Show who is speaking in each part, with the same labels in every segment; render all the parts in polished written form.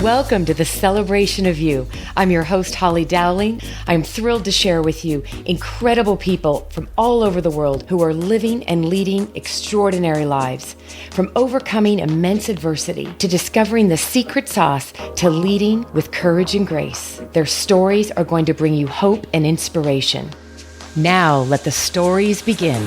Speaker 1: Welcome to the Celebration of You. I'm your host, Holly Dowling. I'm thrilled to share with you incredible people from all over the world who are living and leading extraordinary lives. From overcoming immense adversity to discovering the secret sauce to leading with courage and grace. Their stories are going to bring you hope and inspiration. Now let the stories begin.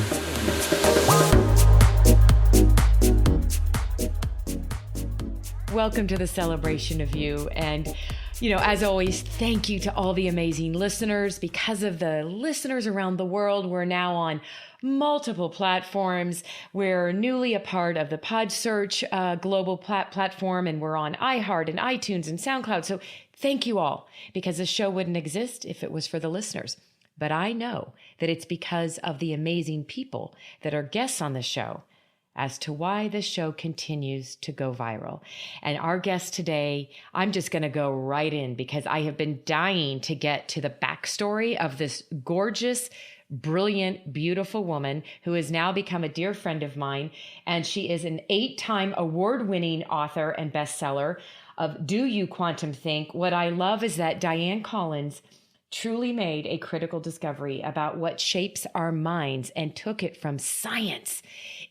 Speaker 1: Welcome to the Celebration of You. And, as always, thank you to all the amazing listeners. Because of the listeners around the world, we're now on multiple platforms. We're newly a part of the PodSearch global platform, and we're on iHeart and iTunes and SoundCloud. So thank you all, because the show wouldn't exist if it was for the listeners. But I know that it's because of the amazing people that are guests on the show as to why this show continues to go viral. And our guest today, I'm just going to go right in because I have been dying to get to the backstory of this gorgeous, brilliant, beautiful woman who has now become a dear friend of mine. And she is an 8-time award-winning author and bestseller of Do You Quantum Think? What I love is that Dianne Collins truly made a critical discovery about what shapes our minds and took it from science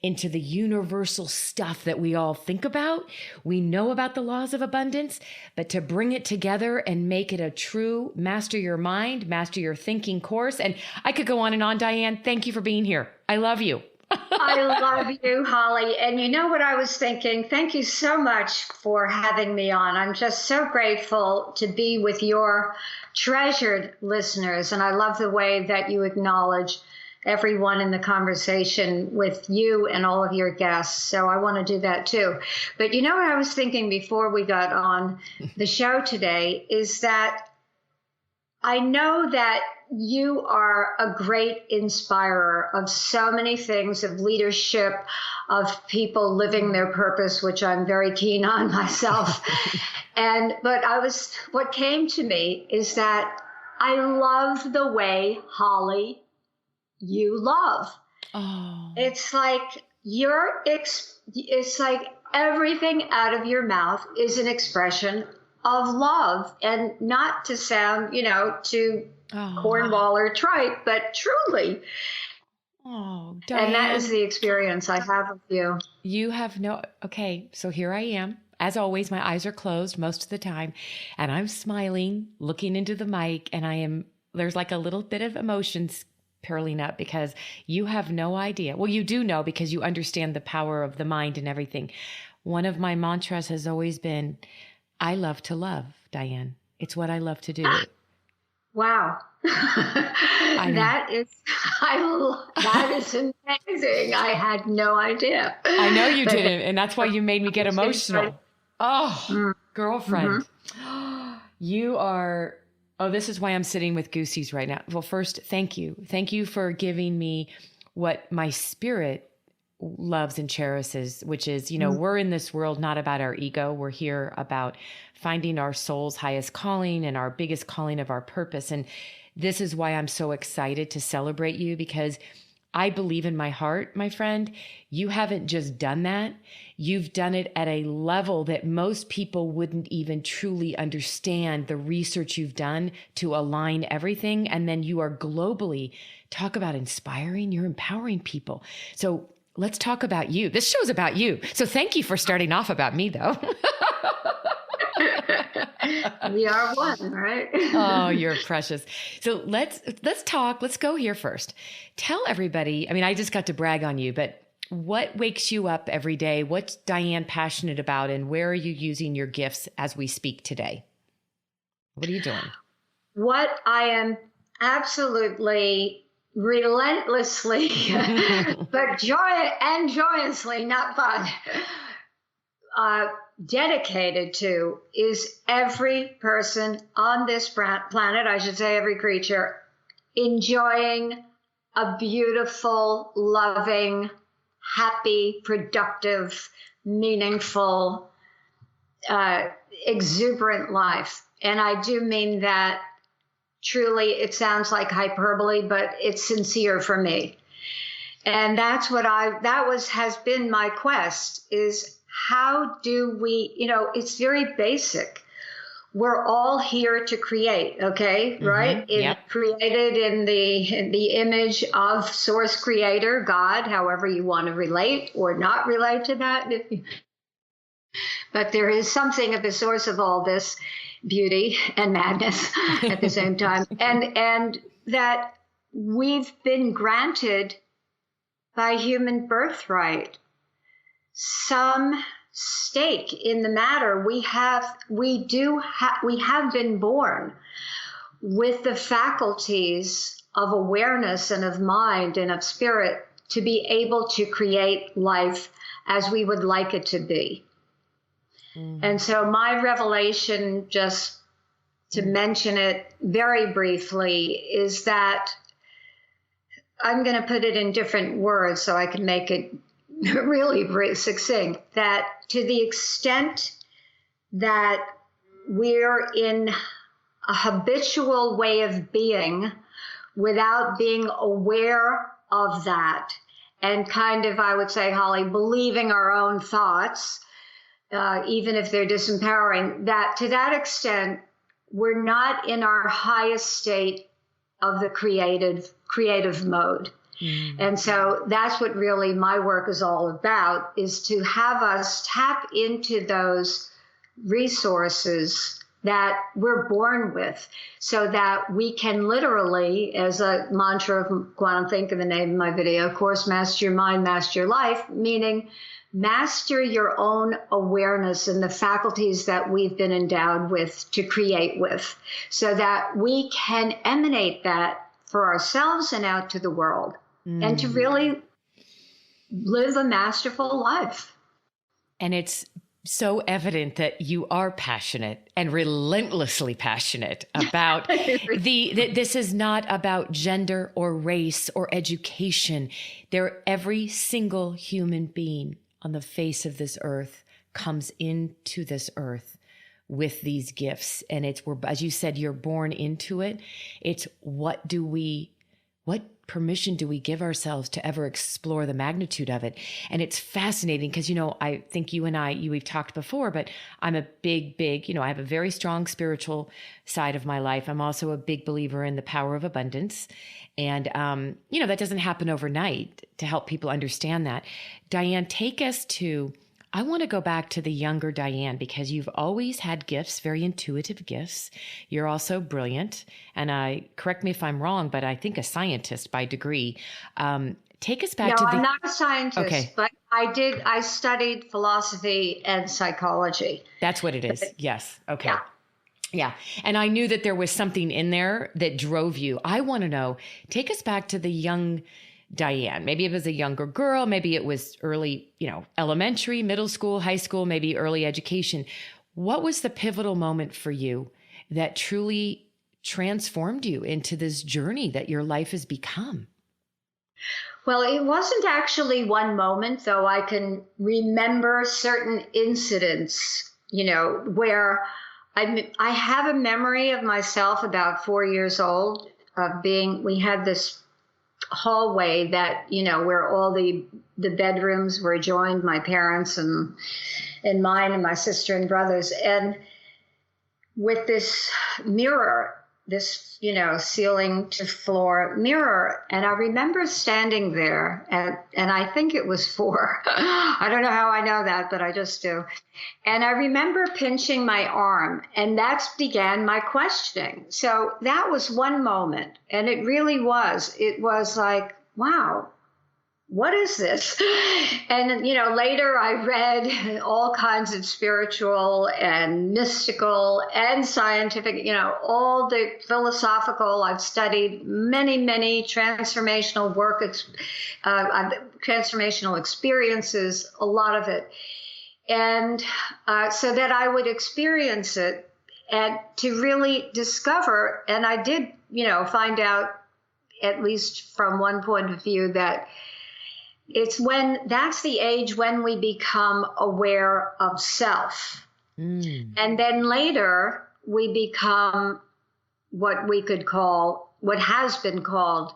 Speaker 1: into the universal stuff that we all think about. We know about the laws of abundance, but to bring it together and make it a true master your mind, master your thinking course. And I could go on and on, Dianne. Thank you for being here. I love you.
Speaker 2: I love you, Holly. And you know what I was thinking? Thank you so much for having me on. I'm just so grateful to be with your treasured listeners. And I love the way that you acknowledge everyone in the conversation with you and all of your guests. So I want to do that too. But you know what I was thinking before we got on the show today is that I know that you are a great inspirer of so many things, of leadership, of people living their purpose, which I'm very keen on myself. What came to me is that I love the way, Holly, you love.
Speaker 1: Oh.
Speaker 2: It's like it's like everything out of your mouth is an expression of love, and not to sound, too cornball or trite, but truly.
Speaker 1: Oh, Dianne.
Speaker 2: And that is the experience I have of you.
Speaker 1: You have okay, so here I am. As always, my eyes are closed most of the time, and I'm smiling, looking into the mic, and there's like a little bit of emotions purling up because you have no idea. Well, you do know because you understand the power of the mind and everything. One of my mantras has always been, I love to love, Dianne. It's what I love to do.
Speaker 2: Wow. That is amazing. I had no idea.
Speaker 1: I know you didn't. And that's why you made me get emotional. Oh, girlfriend. Mm-hmm. You are, this is why I'm sitting with goosies right now. Well, first, thank you. Thank you for giving me what my spirit loves and cherishes, which is, we're in this world not about our ego. We're here about finding our soul's highest calling and our biggest calling of our purpose. And this is why I'm so excited to celebrate you, because I believe in my heart, my friend, you haven't just done that. You've done it at a level that most people wouldn't even truly understand the research you've done to align everything. And then you are globally, talk about inspiring, you're empowering people. So let's talk about you. This show's about you. So thank you for starting off about me, though.
Speaker 2: We are one, right?
Speaker 1: Oh, you're precious. So let's talk. Let's go here first. Tell everybody, I just got to brag on you, but what wakes you up every day? What's Dianne passionate about? And where are you using your gifts as we speak today? What are you doing?
Speaker 2: What I am absolutely relentlessly, but joyously, not fun, dedicated to is every person on this planet, I should say every creature, enjoying a beautiful, loving, happy, productive, meaningful, exuberant life. And I do mean that truly. It sounds like hyperbole, but it's sincere for me. And that's what has been my quest is how do we, it's very basic. we're all here to create, okay? Right?
Speaker 1: Yep.
Speaker 2: Created in the image of source creator, God, however you want to relate or not relate to that. But there is something at the source of all this beauty and madness at the same time. And that we've been granted by human birthright some stake in the matter. We have been born with the faculties of awareness and of mind and of spirit to be able to create life as we would like it to be. And so my revelation, just to mention it very briefly, is that I'm going to put it in different words so I can make it really succinct, that to the extent that we're in a habitual way of being without being aware of that, and kind of, I would say, Holly, believing our own thoughts, even if they're disempowering, that to that extent, we're not in our highest state of the creative mode. And so that's what really my work is all about, is to have us tap into those resources that we're born with, so that we can literally, as a mantra of quantum think in the name of my video course, master your mind, master your life, meaning master your own awareness and the faculties that we've been endowed with to create with, so that we can emanate that for ourselves and out to the world, and to really live a masterful life.
Speaker 1: And it's so evident that you are passionate and relentlessly passionate about this is not about gender or race or education. Every single human being on the face of this earth comes into this earth with these gifts. And as you said, you're born into it. It's what permission do we give ourselves to ever explore the magnitude of it? And it's fascinating because, I think you and we've talked before, but I'm a big, I have a very strong spiritual side of my life. I'm also a big believer in the power of abundance. And, that doesn't happen overnight, to help people understand that. Dianne, I want to go back to the younger Dianne, because you've always had gifts, very intuitive gifts. You're also brilliant. And correct me if I'm wrong, but I think a scientist by degree. Take us back to
Speaker 2: I'm not a scientist, but I studied philosophy and psychology.
Speaker 1: That's what it is. Yes. Okay. Yeah. And I knew that there was something in there that drove you. I want to know, take us back to the young Dianne. Maybe it was a younger girl. Maybe it was early, elementary, middle school, high school, maybe early education. What was the pivotal moment for you that truly transformed you into this journey that your life has become?
Speaker 2: Well, it wasn't actually one moment, though I can remember certain incidents, where I have a memory of myself about 4 years old of we had this hallway that, where all the bedrooms were joined, my parents and mine and my sister and brothers. And with this mirror, this, ceiling to floor mirror. And I remember standing there and I think it was 4. I don't know how I know that, but I just do. And I remember pinching my arm, and that began my questioning. So that was one moment. And it really was. It was like, wow, what is this? And, later I read all kinds of spiritual and mystical and scientific, all the philosophical. I've studied many, many transformational transformational experiences, a lot of it. And so that I would experience it and to really discover, and I did, find out, at least from one point of view, that that's the age when we become aware of self. And then later we become what has been called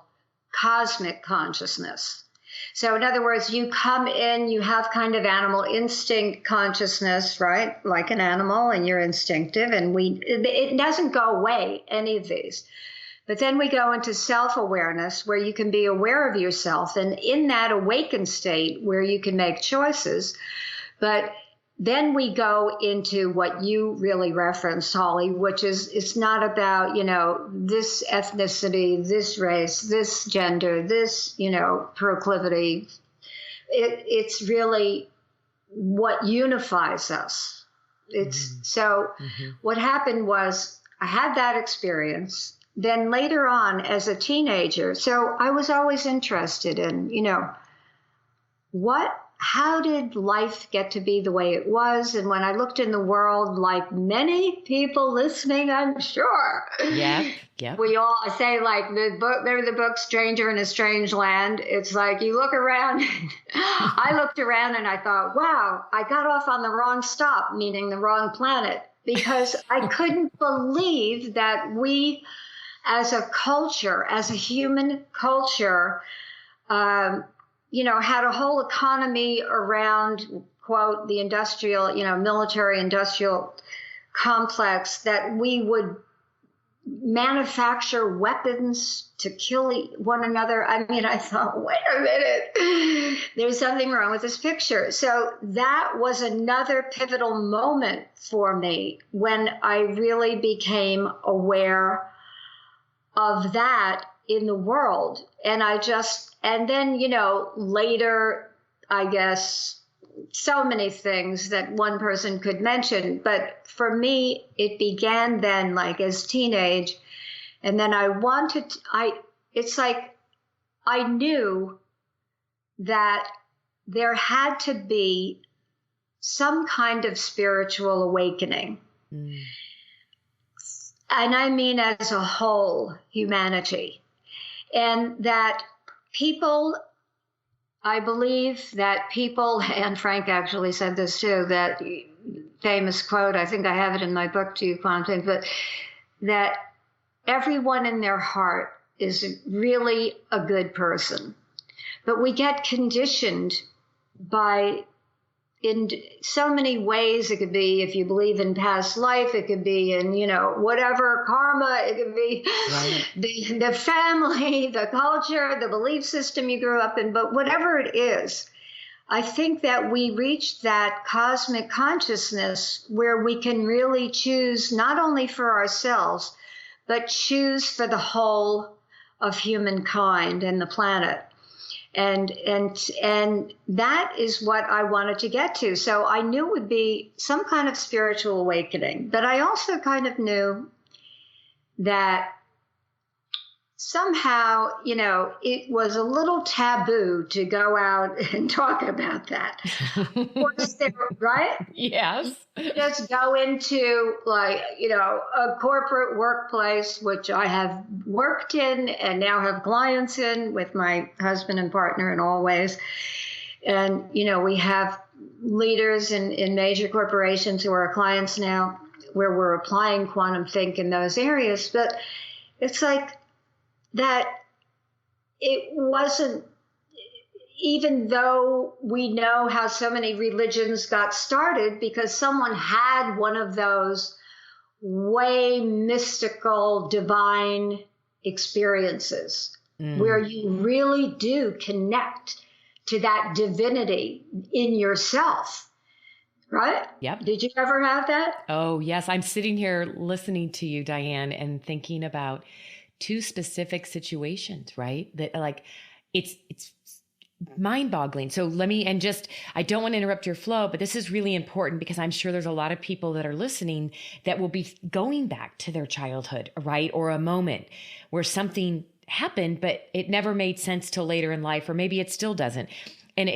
Speaker 2: cosmic consciousness. So in other words, you come in, you have kind of animal instinct consciousness, right? Like an animal, and you're instinctive, and it doesn't go away, any of these. But then we go into self-awareness where you can be aware of yourself, and in that awakened state where you can make choices. But then we go into what you really referenced, Holly, which is it's not about, this ethnicity, this race, this gender, this, proclivity. It's really what unifies us. So what happened was I had that experience. Then later on as a teenager, so I was always interested in, how did life get to be the way it was? And when I looked in the world, like many people listening, I'm sure.
Speaker 1: Yeah.
Speaker 2: We all say, like, remember the book Stranger in a Strange Land? It's like you look around. I looked around and I thought, wow, I got off on the wrong stop, meaning the wrong planet, because I couldn't believe that we as a culture, as a human culture, had a whole economy around, quote, the industrial, military industrial complex, that we would manufacture weapons to kill one another. I mean, I thought, wait a minute, there's something wrong with this picture. So that was another pivotal moment for me when I really became aware of that in the world. And then, later, I guess, so many things that one person could mention. But for me, it began then, like as teenage. And then it's like I knew that there had to be some kind of spiritual awakening. And I mean as a whole, humanity. And that people, I believe that people, and Frank actually said this too, that famous quote, I think I have it in my book to you, Quantum, but that everyone in their heart is really a good person. But we get conditioned in so many ways. It could be, if you believe in past life, it could be in, whatever karma, it could be the family, the culture, the belief system you grew up in, but whatever it is, I think that we reach that cosmic consciousness where we can really choose not only for ourselves, but choose for the whole of humankind and the planet. And that is what I wanted to get to. So I knew it would be some kind of spiritual awakening, but I also kind of knew that somehow, it was a little taboo to go out and talk about that. Of course, right?
Speaker 1: Yes.
Speaker 2: Just go into a corporate workplace, which I have worked in and now have clients in with my husband and partner in all ways. And, we have leaders in major corporations who are our clients now, where we're applying quantum think in those areas. But it's like that it wasn't, even though we know how so many religions got started because someone had one of those way mystical, divine experiences where you really do connect to that divinity in yourself, right?
Speaker 1: Yep.
Speaker 2: Did you ever have that?
Speaker 1: Oh, yes. I'm sitting here listening to you, Dianne, and thinking about two specific situations, right? That it's mind-boggling. So I don't want to interrupt your flow, but this is really important because I'm sure there's a lot of people that are listening that will be going back to their childhood, right? Or a moment where something happened, but it never made sense till later in life, or maybe it still doesn't. And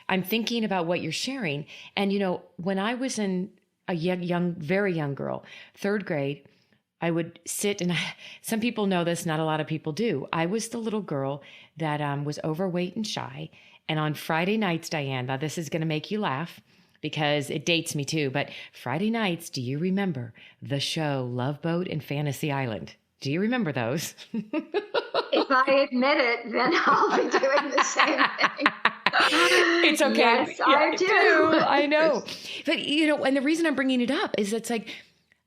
Speaker 1: I'm thinking about what you're sharing. And, when I was very young girl, third grade, I would sit, and some people know this, not a lot of people do. I was the little girl that was overweight and shy. And on Friday nights, Dianne, now this is going to make you laugh because it dates me too, but Friday nights, do you remember the show Love Boat and Fantasy Island? Do you remember those?
Speaker 2: If I admit it, then I'll be doing the same thing.
Speaker 1: It's okay.
Speaker 2: Yes, I do.
Speaker 1: I know. But, and the reason I'm bringing it up is it's like,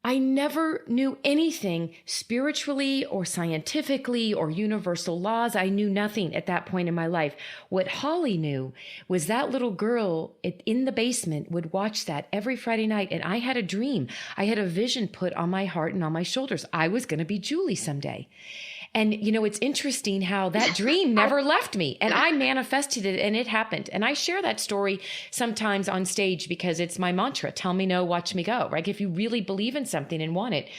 Speaker 1: I never knew anything spiritually or scientifically or universal laws. I knew nothing at that point in my life. What Holly knew was that little girl in the basement would watch that every Friday night. And I had a dream. I had a vision put on my heart and on my shoulders. I was going to be Julie someday. And, it's interesting how that dream never left me, and I manifested it and it happened. And I share that story sometimes on stage because it's my mantra. Tell me no, watch me go, right? If you really believe in something and want it.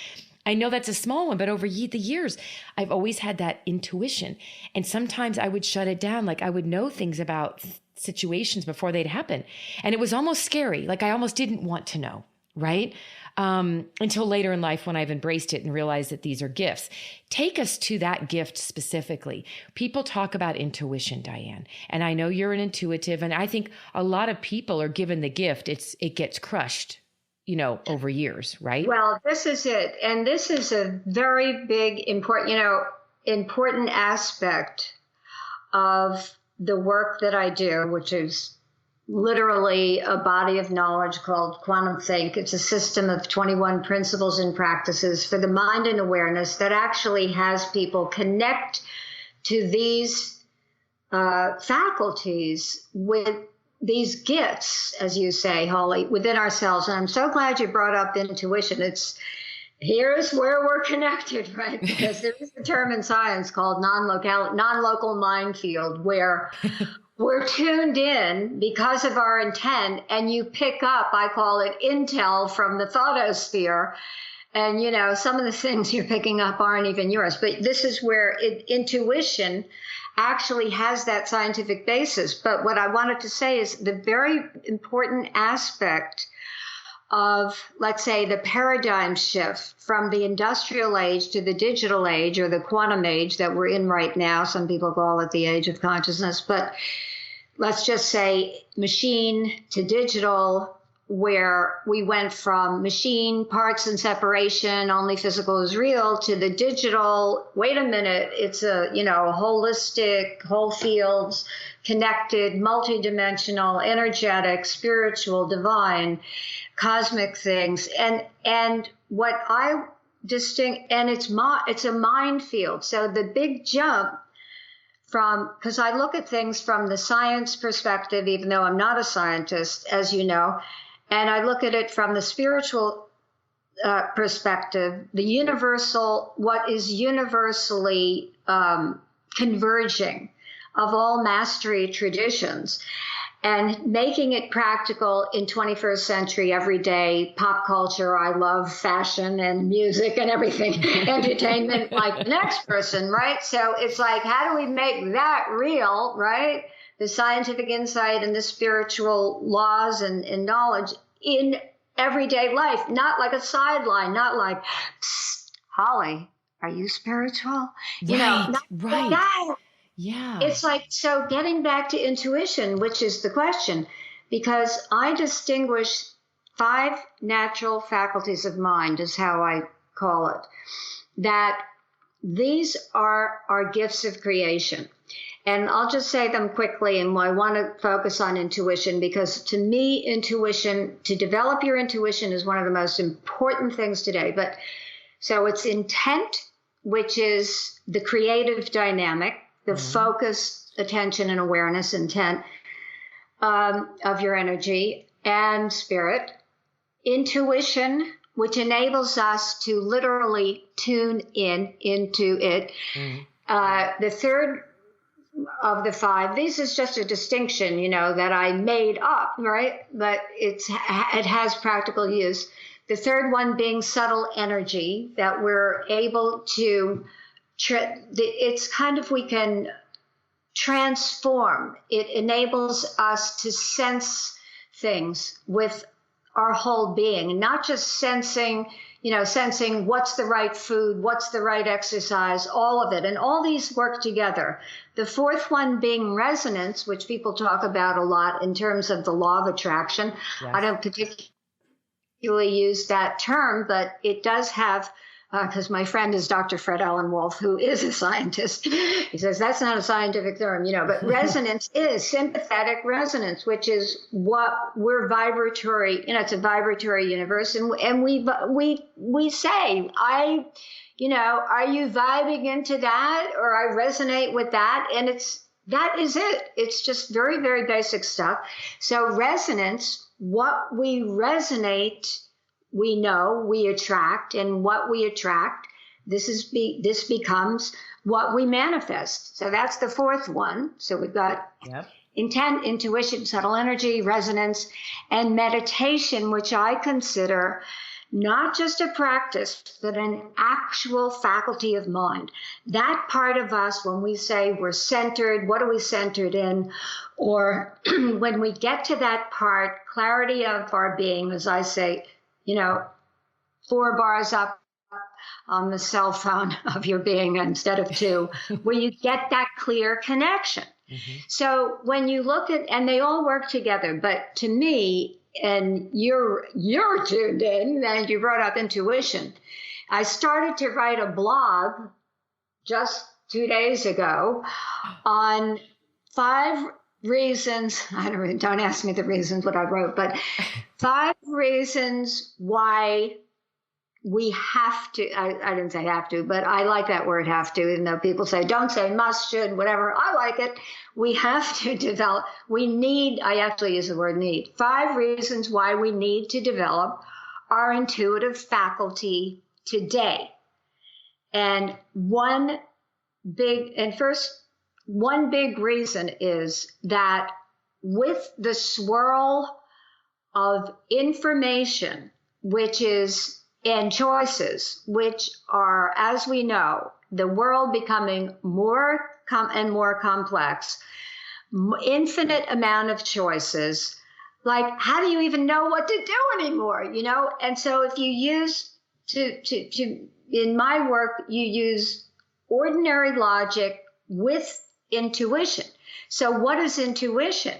Speaker 1: I know that's a small one, but over the years, I've always had that intuition. And sometimes I would shut it down. Like I would know things about situations before they'd happen. And it was almost scary. Like I almost didn't want to know, right? Until later in life when I've embraced it and realized that these are gifts. Take us to that gift specifically. People talk about intuition, Dianne, and I know you're an intuitive, and I think a lot of people are given the gift. It gets crushed, over years, right?
Speaker 2: Well, this is it. And this is a very big, important aspect of the work that I do, which is literally a body of knowledge called Quantum Think. It's a system of 21 principles and practices for the mind and awareness that actually has people connect to these faculties with these gifts, as you say, Holly, within ourselves. And I'm so glad you brought up intuition. Here's where we're connected, right? Because there is a term in science called non-local mind field, where we're tuned in because of our intent, and you pick up, I call it intel from the thoughtosphere. And, some of the things you're picking up aren't even yours. But this is where intuition actually has that scientific basis. But what I wanted to say is the very important aspect of, let's say, the paradigm shift from the industrial age to the digital age, or the quantum age that we're in right now. Some people call it the age of consciousness, but let's just say machine to digital, where we went from machine parts and separation, only physical is real, to the digital, wait a minute, it's a holistic, whole fields, connected, multidimensional, energetic, spiritual, divine, cosmic things. And what I distinct, and it's a mind field. So the big jump because I look at things from the science perspective, even though I'm not a scientist, as you know, and I look at it from the spiritual perspective, the universal, what is universally converging of all mastery traditions, and making it practical in 21st century, everyday pop culture. I love fashion and music and everything, entertainment like the next person, right? So it's like, how do we make that real, right? The scientific insight and the spiritual laws and knowledge in everyday life, not like a sideline, not like, psst, Holly, are you spiritual?
Speaker 1: Right,
Speaker 2: not
Speaker 1: right.
Speaker 2: like that.
Speaker 1: Yeah.
Speaker 2: It's like, so getting back to intuition, which is the question, because I distinguish 5 natural faculties of mind, is how I call it, that these are our gifts of creation. And I'll just say them quickly, and I want to focus on intuition, because to me, intuition, to develop your intuition is one of the most important things today. But so it's intent, which is the creative dynamic, the focused attention and awareness, intent of your energy and spirit. Intuition, which enables us to literally tune into it. The third of the 5, this is just a distinction, that I made up, right? But it has practical use. The third one being subtle energy, that we're able to it's kind of, we can transform. It enables us to sense things with our whole being, not just sensing what's the right food, what's the right exercise, all of it. And all these work together. The fourth one being resonance, which people talk about a lot in terms of the law of attraction. Yes. I don't particularly use that term, but it does have because my friend is Dr. Fred Alan Wolf, who is a scientist. He says that's not a scientific term, but resonance is sympathetic resonance, which is what we're vibratory. It's a vibratory universe, and we say, are you vibing into that, or I resonate with that, and that is it. It's just very, very basic stuff. So resonance, what we resonate, we know we attract, and what we attract, this becomes what we manifest. So that's the fourth one. So we've got intent, intuition, subtle energy, resonance, and meditation, which I consider not just a practice, but an actual faculty of mind. That part of us, when we say we're centered, what are we centered in? Or when we get to that part, clarity of our being, as I say, 4 bars up on the cell phone of your being instead of 2, where you get that clear connection. Mm-hmm. So when you look at, and they all work together, but to me, and you're tuned in, and you brought up intuition. I started to write a blog just 2 days ago on 5 reasons. Don't ask me the reasons what I wrote, but 5 reasons why we have to. I didn't say have to, but I like that word have to, even though people say don't say must, should, whatever. I like it. We have to develop. We need. I actually use the word need. 5 reasons why we need to develop our intuitive faculty today. And one big reason is that with the swirl of information, and choices, which are, as we know, the world becoming more and more complex, infinite amount of choices, like how do you even know what to do anymore, And so if you use, in my work, you use ordinary logic with intuition. So what is intuition?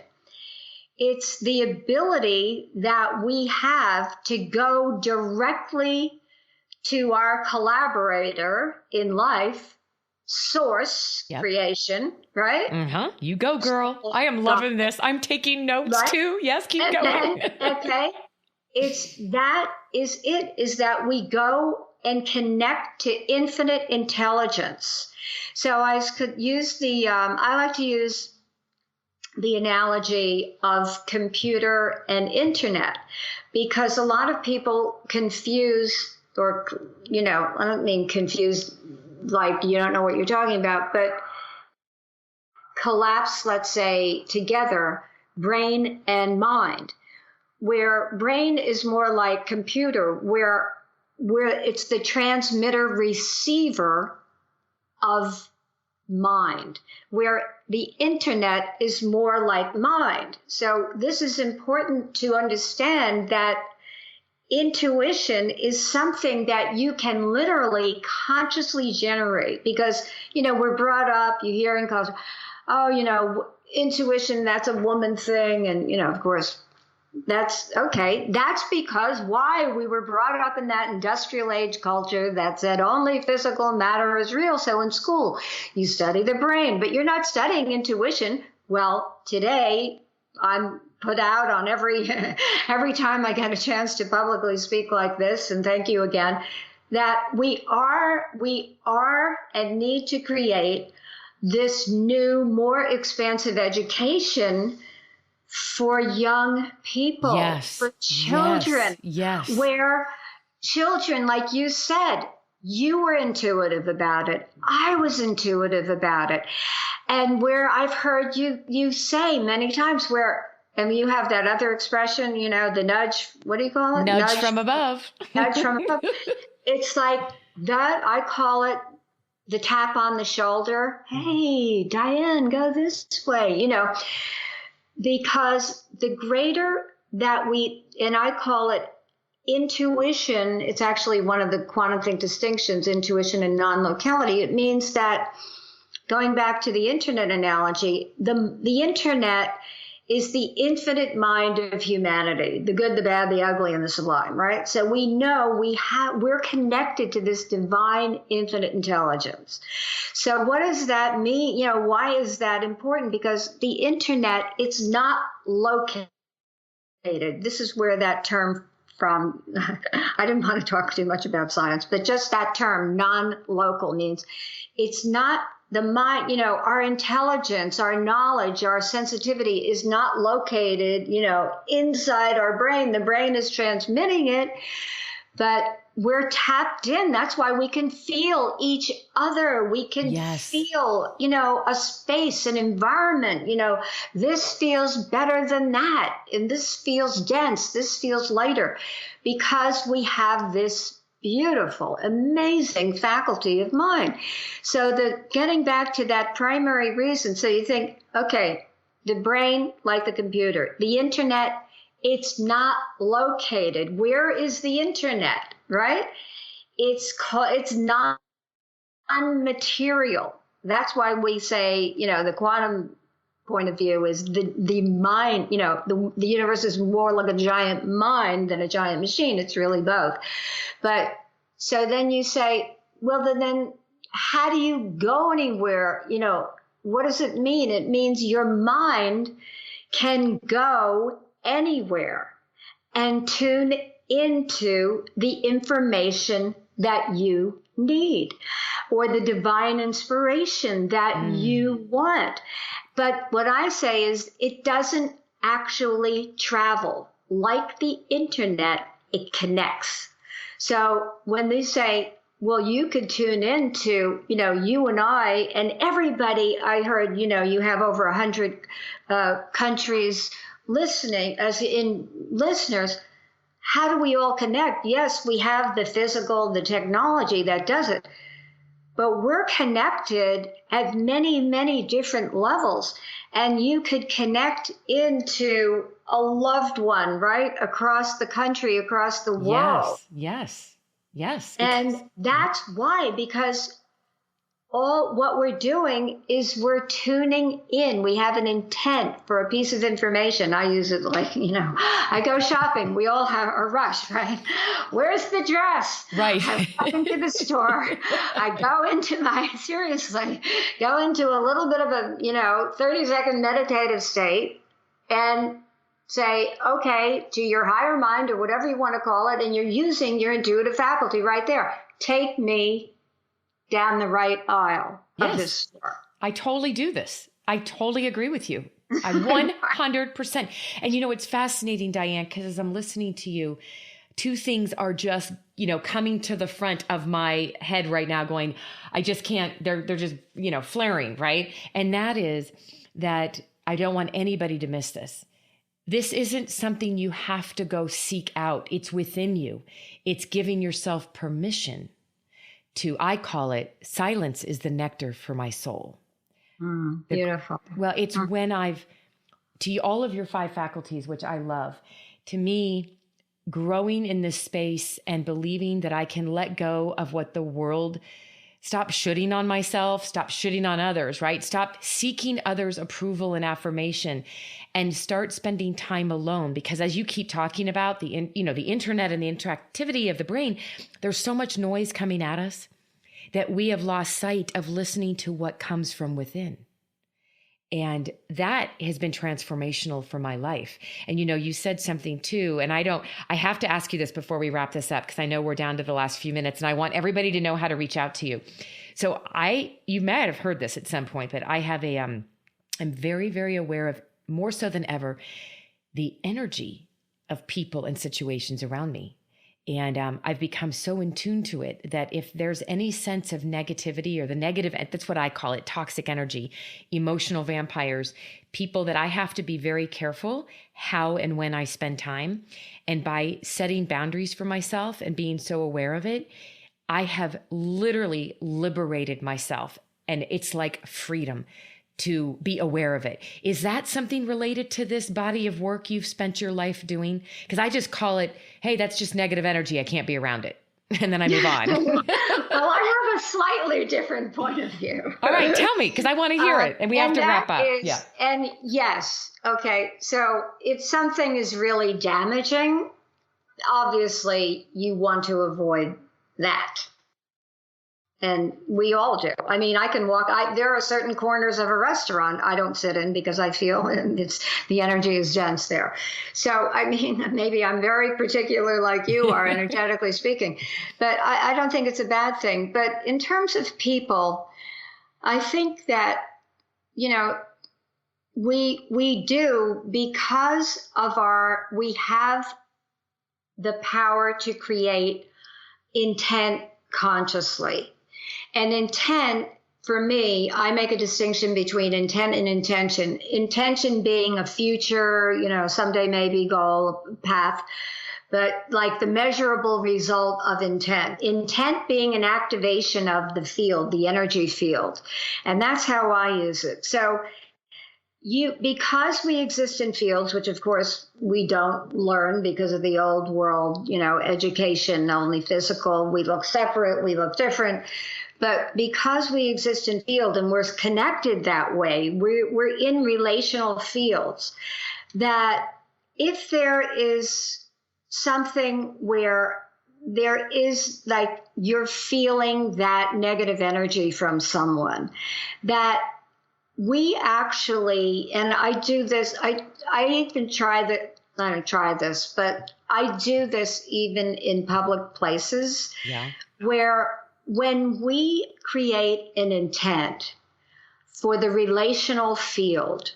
Speaker 2: It's the ability that we have to go directly to our collaborator in life, source, creation, right?
Speaker 1: Mm-hmm. You go, girl. I am loving this. I'm taking notes too. Yes, keep going.
Speaker 2: Okay. Is that we go and connect to infinite intelligence. So I could use I like to use the analogy of computer and internet, because a lot of people confuse, or, I don't mean confused like you don't know what you're talking about, but collapse, let's say, together, brain and mind, where brain is more like computer, where it's the transmitter receiver of mind, where the internet is more like mind. So this is important to understand, that intuition is something that you can literally consciously generate, because, we're brought up, you hear in college, intuition, that's a woman thing. And, of course, that's okay. That's because why we were brought up in that industrial age culture that said only physical matter is real. So in school, you study the brain, but you're not studying intuition. Well, today I'm put out on every time I get a chance to publicly speak like this, and thank you again, that we are and need to create this new, more expansive education for young people, for children, where children, like you said, you were intuitive about it. I was intuitive about it. And where I've heard you say many times and you have that other expression, the nudge, what do you call it?
Speaker 1: Nudge from above.
Speaker 2: Nudge from above. It's like that. I call it the tap on the shoulder. Hey, Dianne, go this way, because the greater that and I call it intuition, it's actually one of the quantum think distinctions, intuition and non-locality. It means that, going back to the internet analogy, the internet is the infinite mind of humanity, the good, the bad, the ugly, and the sublime, right? So we know we're connected to this divine infinite intelligence. So what does that mean? Why is that important? Because the internet, it's not located. This is where that term from, I didn't want to talk too much about science, but just that term, non-local, means it's not the mind, our intelligence, our knowledge, our sensitivity is not located, inside our brain. The brain is transmitting it, but we're tapped in. That's why we can feel each other. We can feel, a space, an environment, this feels better than that. And this feels dense. This feels lighter, because we have this beautiful, amazing faculty of mind. So getting back to that primary reason. So you think, okay, the brain, like the computer, the internet, it's not located. Where is the internet, right? It's non-material. That's why we say, the quantum point of view is the mind, the universe is more like a giant mind than a giant machine. It's really both. But so then you say, well, then how do you go anywhere? What does it mean? It means your mind can go anywhere and tune into the information that you need, or the divine inspiration that you want. But what I say is, it doesn't actually travel. Like the internet, it connects. So when they say, well, you could tune into, you and I and everybody, I heard, you have over 100 countries listening, as in listeners. How do we all connect? Yes, we have the physical, the technology that does it, but we're connected at many, many different levels. And you could connect into a loved one, right? Across the country, across the world.
Speaker 1: Yes.
Speaker 2: And that's why, because all what we're doing is we're tuning in. We have an intent for a piece of information. I use it like, I go shopping. We all have a rush, right? Where's the dress?
Speaker 1: Right.
Speaker 2: I walk into the store. I go into a little bit of a, 30-second meditative state and say, okay, to your higher mind or whatever you want to call it, and you're using your intuitive faculty right there. Take me down the right aisle of this store.
Speaker 1: I totally do this. I totally agree with you. I 100%. And it's fascinating, Dianne, because as I'm listening to you, two things are just, coming to the front of my head right now going, I just can't, they're just, flaring, right? And that is that I don't want anybody to miss this. This isn't something you have to go seek out. It's within you. It's giving yourself permission to, I call it, silence is the nectar for my soul.
Speaker 2: Beautiful.
Speaker 1: Well, it's when to all of your 5 faculties, which I love, to me, growing in this space and believing that I can let go of what the world, stop shooting on myself, stop shooting on others, right? Stop seeking others' approval and affirmation, and start spending time alone. Because as you keep talking about the internet and the interactivity of the brain, there's so much noise coming at us that we have lost sight of listening to what comes from within. And that has been transformational for my life. And you said something too, and I have to ask you this before we wrap this up, because I know we're down to the last few minutes and I want everybody to know how to reach out to you. So you might have heard this at some point, but I have I'm very, very aware of, more so than ever, the energy of people and situations around me. And I've become so in tune to it that if there's any sense of negativity or the negative, that's what I call it, toxic energy, emotional vampires, people that I have to be very careful how and when I spend time. And by setting boundaries for myself and being so aware of it, I have literally liberated myself. And it's like freedom to be aware of it. Is that something related to this body of work you've spent your life doing? Because I just call it, hey, that's just negative energy. I can't be around it. And then I move on.
Speaker 2: Well, I have a slightly different point of view.
Speaker 1: All right, tell me, because I want to hear it, and we have to wrap up. Yeah.
Speaker 2: And yes, okay. So if something is really damaging, obviously you want to avoid that. And we all do. I mean, I can walk. There are certain corners of a restaurant I don't sit in because I feel the energy is dense there. So, I mean, maybe I'm very particular like you are, energetically speaking, but I don't think it's a bad thing. But in terms of people, I think that, we do, because of we have the power to create intent consciously. And intent, for me, I make a distinction between intent and intention. Intention being a future, someday maybe goal, path, but like the measurable result of intent. Intent being an activation of the field, the energy field. And that's how I use it. So because we exist in fields, which of course we don't learn because of the old world, education, only physical, we look separate, we look different. But because we exist in field and we're connected that way, we're in relational fields, that if there is something where there is like you're feeling that negative energy from someone, that we actually, and I do this, I even I don't try this, but I do this even in public places, where when we create an intent for the relational field,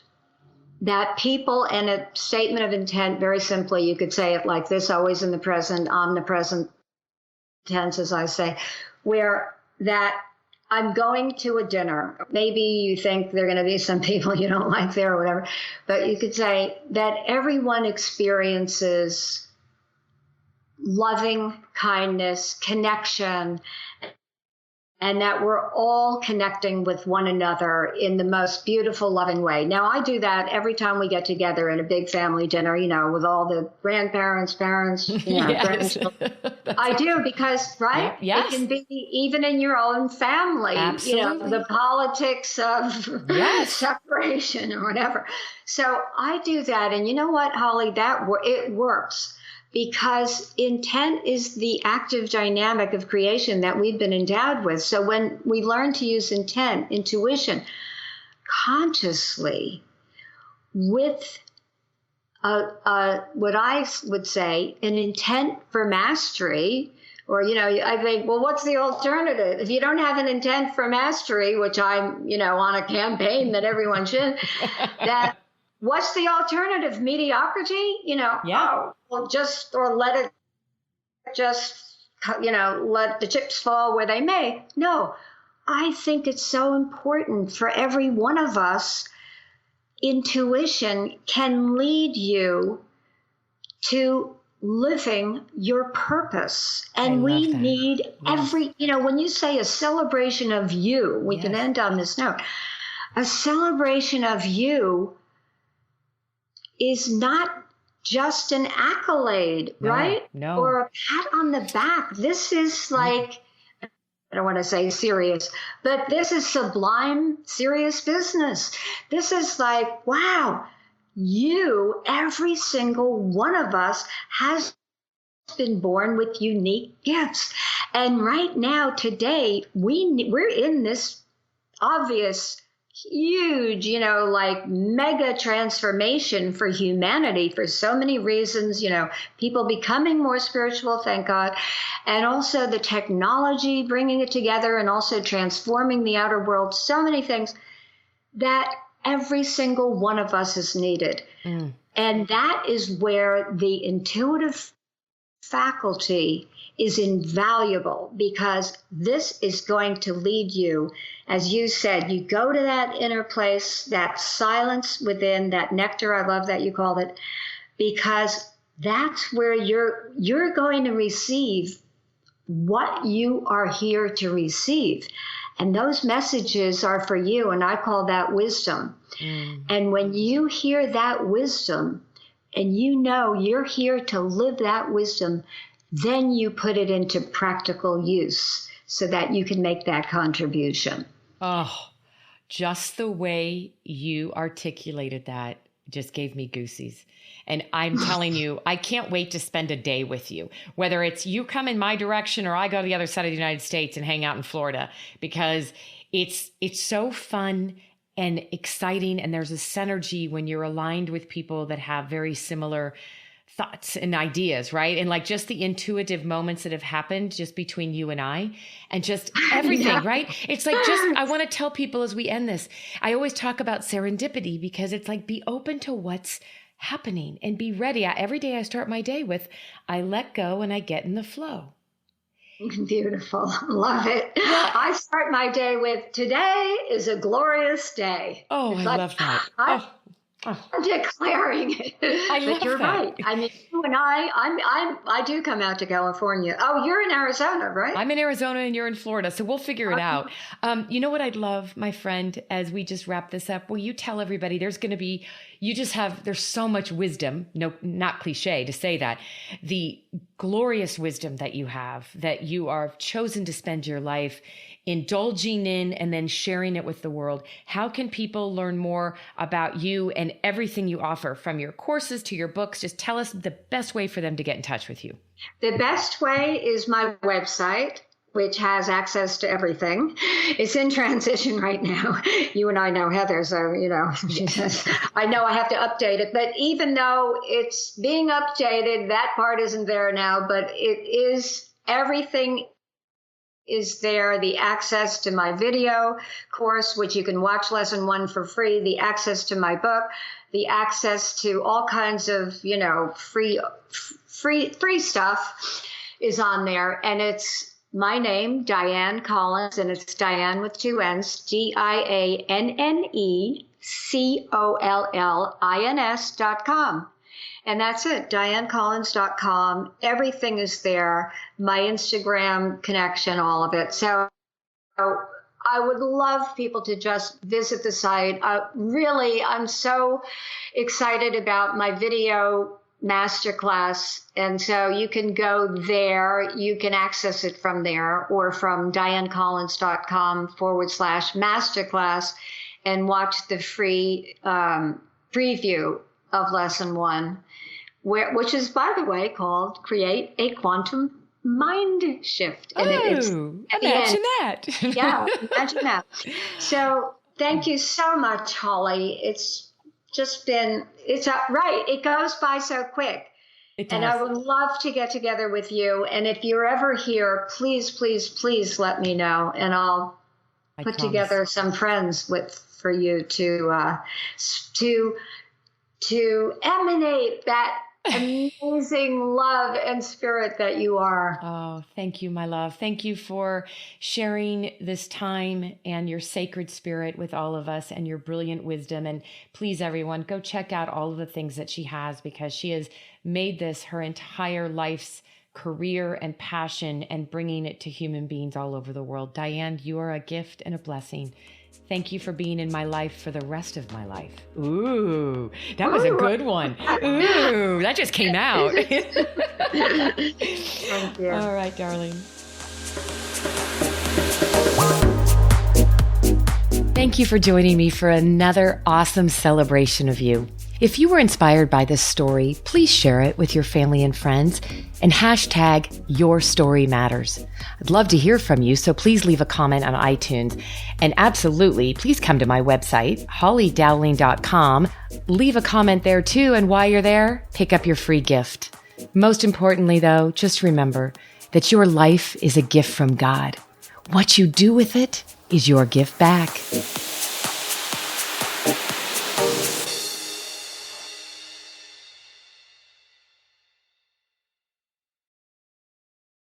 Speaker 2: that people, and a statement of intent, very simply, you could say it like this, always in the present, omnipresent tense, as I say, where that I'm going to a dinner. Maybe you think there are going to be some people you don't like there or whatever, but you could say that everyone experiences loving kindness, connection, and that we're all connecting with one another in the most beautiful, loving way. Now, I do that every time we get together in a big family dinner, with all the grandparents, parents, grandchildren. I do because, right?
Speaker 1: Yes.
Speaker 2: It can be even in your own family,
Speaker 1: Absolutely.
Speaker 2: The politics of separation or whatever. So I do that. And you know what, Holly, it works. Because intent is the active dynamic of creation that we've been endowed with. So when we learn to use intent, intuition, consciously, with what I would say, an intent for mastery, or, I think, well, what's the alternative? If you don't have an intent for mastery, which I'm, on a campaign that everyone should, what's the alternative? Mediocrity? Let the chips fall where they may. No, I think it's so important for every one of us. Intuition can lead you to living your purpose. And we need when you say a celebration of you, we can end on this note. A celebration of you is not just an accolade, right?
Speaker 1: No.
Speaker 2: Or a pat on the back. This is like, I don't want to say serious, but this is sublime, serious business. This is like, wow, every single one of us has been born with unique gifts. And right now, today, we're in this obvious huge, mega transformation for humanity for so many reasons, people becoming more spiritual, thank God, and also the technology bringing it together and also transforming the outer world, so many things that every single one of us is needed. And that is where the intuitive faculty is invaluable, because this is going to lead you, as you said, you go to that inner place, that silence within, that nectar, I love that you called it, because that's where you're going to receive what you are here to receive. And those messages are for you, and I call that wisdom. And when you hear that wisdom, and you're here to live that wisdom, then you put it into practical use so that you can make that contribution.
Speaker 1: Oh, just the way you articulated that just gave me goosies. And I'm telling you, I can't wait to spend a day with you, whether it's you come in my direction or I go to the other side of the United States and hang out in Florida, because it's so fun and exciting. And there's a synergy when you're aligned with people that have very similar thoughts and ideas, right? And like just the intuitive moments that have happened just between you and I, and just everything, yeah. Right? It's like, I want to tell people as we end this, I always talk about serendipity, because it's like, be open to what's happening and be ready. Every day I start my day with, I let go and I get in the flow.
Speaker 2: Beautiful. Love it. Yeah. I start my day with, today is a glorious day.
Speaker 1: Oh, I love that.
Speaker 2: I'm declaring it. But you're right. I mean, you and I do come out to California. Oh, you're in Arizona, right?
Speaker 1: I'm in Arizona and you're in Florida, so we'll figure it out. You know what I'd love, my friend, as we just wrap this up? Will you tell everybody there's so much wisdom, no, not cliche to say that, the glorious wisdom that you have, that you are chosen to spend your life indulging in and then sharing it with the world. How can people learn more about you and everything you offer, from your courses to your books? Just tell us the best way for them to get in touch with you.
Speaker 2: The best way is my website, which has access to everything. It's in transition right now. You and I know Heather, so, I know I have to update it. But even though it's being updated, that part isn't there now, but it is, everything is there. The access to my video course, which you can watch lesson 1 for free, the access to my book, the access to all kinds of, free stuff is on there. And it's my name, Dianne Collins, and it's Dianne with 2 N's, DianneCollins.com. And that's it, DianneCollins.com. Everything is there. My Instagram connection, all of it. So I would love people to just visit the site. Really, I'm so excited about my video masterclass. And so you can go there. You can access it from there or from DianneCollins.com/masterclass and watch the free preview of lesson 1. Which is, by the way, called Create a Quantum Mind Shift. And
Speaker 1: imagine that.
Speaker 2: Yeah, imagine that. So thank you so much, Holly. It's just been, right. It goes by so quick.
Speaker 1: It does.
Speaker 2: And I would love to get together with you. And if you're ever here, please, please, please let me know. And I'll put together some friends for you to emanate that amazing love and spirit that you are.
Speaker 1: Oh, thank you, my love. Thank you for sharing this time and your sacred spirit with all of us and your brilliant wisdom. And please, everyone, go check out all of the things that she has, because she has made this her entire life's career and passion, and bringing it to human beings all over the world. Dianne, you are a gift and a blessing. Thank you for being in my life for the rest of my life. Ooh, that was a good one. Ooh, that just came out.
Speaker 2: Thank you.
Speaker 1: All right, darling. Thank you for joining me for another awesome celebration of you. If you were inspired by this story, please share it with your family and friends and hashtag Your Story Matters. I'd love to hear from you, so please leave a comment on iTunes. And absolutely, please come to my website, hollydowling.com. Leave a comment there too, and while you're there, pick up your free gift. Most importantly though, just remember that your life is a gift from God. What you do with it is your gift back.